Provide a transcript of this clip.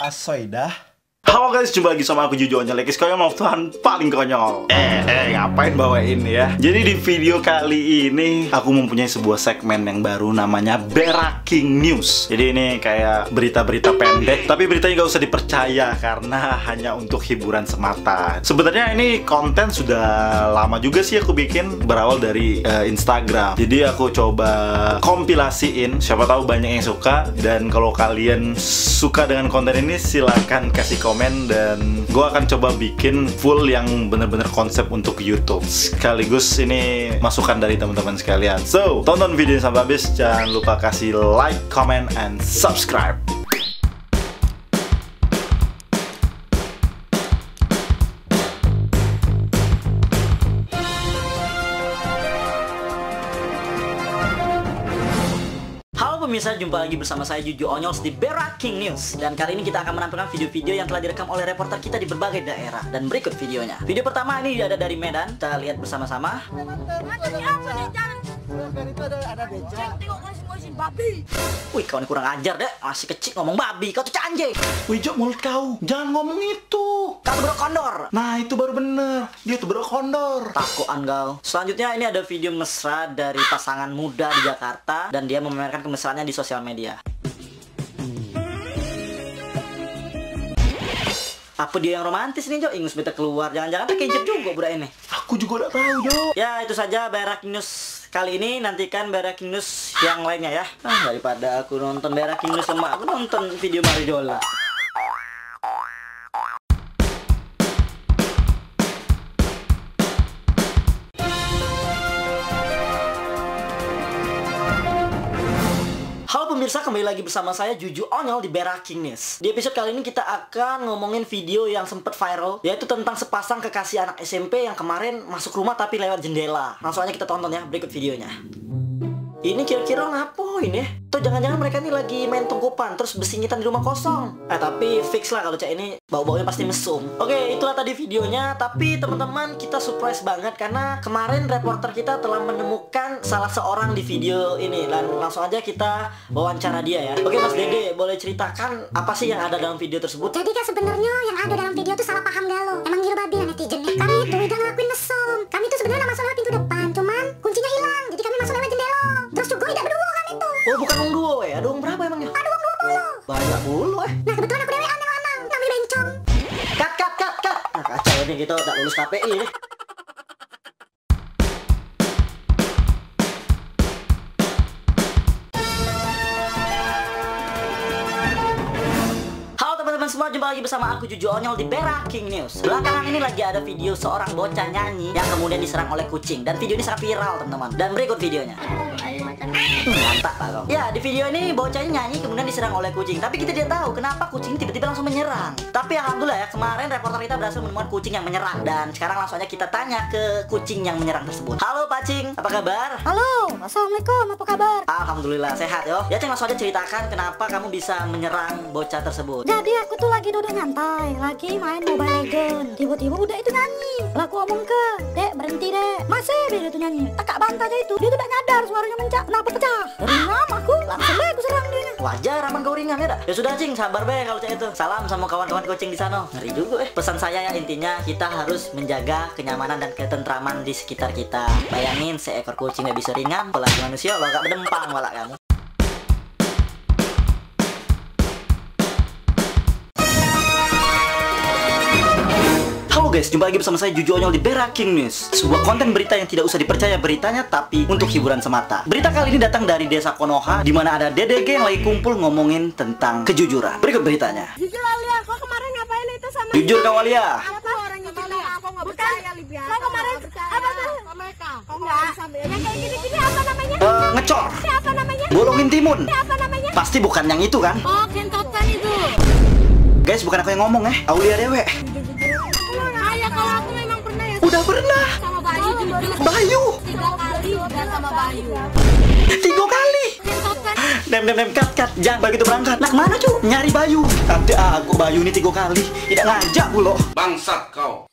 Asoidah. Halo guys, jumpa lagi sama aku Juju Onyol. Kalian mau Tuhan paling konyol. Ngapain bawa ini ya? Jadi di video kali ini aku mempunyai sebuah segmen yang baru namanya Breaking News. Jadi ini kayak berita-berita pendek, tapi beritanya gak usah dipercaya karena hanya untuk hiburan semata. Sebenarnya ini konten sudah lama juga sih aku bikin, berawal dari Instagram. Jadi aku coba kompilasiin, siapa tahu banyak yang suka. Dan kalau kalian suka dengan konten ini silahkan kasih komen, dan gue akan coba bikin full yang bener-bener konsep untuk YouTube. Sekaligus ini masukan dari teman-teman sekalian. So, tonton video sampai habis. Jangan lupa kasih like, comment, and subscribe. Pemirsa, jumpa lagi bersama saya Juju Onyol di Breaking News. Dan kali ini kita akan menampilkan video-video yang telah direkam oleh reporter kita di berbagai daerah. Dan berikut videonya. Video pertama ini ada dari Medan. Kita lihat bersama-sama. Wih, kau ini kurang ajar deh. Masih kecil ngomong babi, kau tuh anjing. Wih Jok, mulut kau, jangan ngomong itu. Kau bro kondor. Nah itu baru bener, dia tuh bro kondor. Takuan kau. Selanjutnya ini ada video mesra dari pasangan muda di Jakarta. Dan dia memamerkan kemesraannya di sosial media. Apa dia yang romantis nih, Jo? Ingus beta keluar. Jangan-jangan tak kejep juga budak ini. Aku juga udah tahu, Jo. Ya, itu saja Breaking News kali ini. Nantikan Breaking News yang lainnya ya. Daripada aku nonton Breaking News sama aku nonton video Marijola. Halo pemirsa, kembali lagi bersama saya Juju Onyol di Breaking News. Di episode kali ini kita akan ngomongin video yang sempat viral, yaitu tentang sepasang kekasih anak SMP yang kemarin masuk rumah tapi lewat jendela. Langsung aja kita tonton ya, berikut videonya. Ini kira-kira ngapain ya? Tuh jangan-jangan mereka ini lagi main tungkupan terus bersingitan di rumah kosong. Tapi fix lah kalau cak ini bau-baunya pasti mesum. Oke, itulah tadi videonya. Tapi teman-teman, kita surprise banget karena kemarin reporter kita telah menemukan salah seorang di video ini. Dan langsung aja kita wawancara dia ya. Oke Mas Dede, boleh ceritakan apa sih yang ada dalam video tersebut? Jadi kan sebenarnya yang ada dalam video itu salah paham galau. Emang ngiru babi ya netizennya. Kami itu udah ngelakuin mesum. Kami itu sebenarnya masuk lewat pintu depan, cuman kuncinya hilang. Jadi kami masuk lewat jendela. Terus juga tidak berdua kami tuh. Oh, bukan uang duo ya? Ada uang berapa emangnya? Ada uang 20. Banyak bulu Nah kebetulan aku dewean nih lanang. Kami bencong. Cut. Nah kacau nih kita tak lulus KPI nih. Semua, jumpa lagi bersama aku Juju Onyol di Breaking News. Belakangan ini lagi ada video seorang bocah nyanyi yang kemudian diserang oleh kucing. Dan video ini sangat viral teman-teman. Dan berikut videonya. Mantap Pak Kong. Ya, di video ini bocahnya nyanyi kemudian diserang oleh kucing. Tapi kita tidak tahu kenapa kucing tiba-tiba langsung menyerang. Tapi alhamdulillah ya, kemarin reporter kita berhasil menemukan kucing yang menyerang. Dan sekarang langsung aja kita tanya ke kucing yang menyerang tersebut. Halo Pak Cing, apa kabar? Halo, assalamualaikum, apa kabar? Alhamdulillah sehat yo. Ya Cing, langsung aja ceritakan kenapa kamu bisa menyerang bocah tersebut. Jadi aku tuh lagi duduk nyantai, lagi main Mobile Legend. Tiba-tiba udah itu nyanyi. Lalu aku ngomong ke Dek, berhenti Dek. Masih dia tuh nyanyi. Kakak bantai aja itu. Dia tuh gak nyadar suaranya mencak. Kenapa pecah? Ringan aku, langsung deh aku serang dia. Wajar aman kau ringan ya dah. Ya sudah Cing, sabar be kalau cek itu. Salam sama kawan-kawan kucing di sana. Ngeri juga Pesan saya ya intinya kita harus menjaga kenyamanan dan ketentraman di sekitar kita. Bayangin seekor kucing gak bisa ringan, apalagi manusia lo gak berdempang walak kamu. Halo guys, jumpa lagi bersama saya Juju Onyol di Breaking News. Sebuah konten berita yang tidak usah dipercaya beritanya, tapi untuk hiburan semata. Berita kali ini datang dari desa Konoha, di mana ada DDG yang lagi kumpul ngomongin tentang kejujuran. Berikut beritanya. Jujur Alia, kau kemarin ngapain itu sama Jujur kau Alia. apa orang yang gini? Aku nggak percaya Libya. Kau kemarin apa tuh? Mereka. Kau nggak sampai yang kayak gini-gini apa namanya? Ngecor. Apa namanya? Bolongin timun. Apa namanya? Pasti bukan yang itu kan? Oh, kentotan itu. Guys, bukan aku yang ngomong Aulia dewe. Ayah, kalau aku memang pernah ya. Udah pernah. Sama Bayu juga. Bayu. 3 kali udah sama Bayu. 3 kali. Kentotan. Dem, cut. Jangan begitu berangkat. Nah, kemana cu? Nyari Bayu. Nanti aku Bayu ini 3 kali. Tidak ngajak pula. Bangsat kau.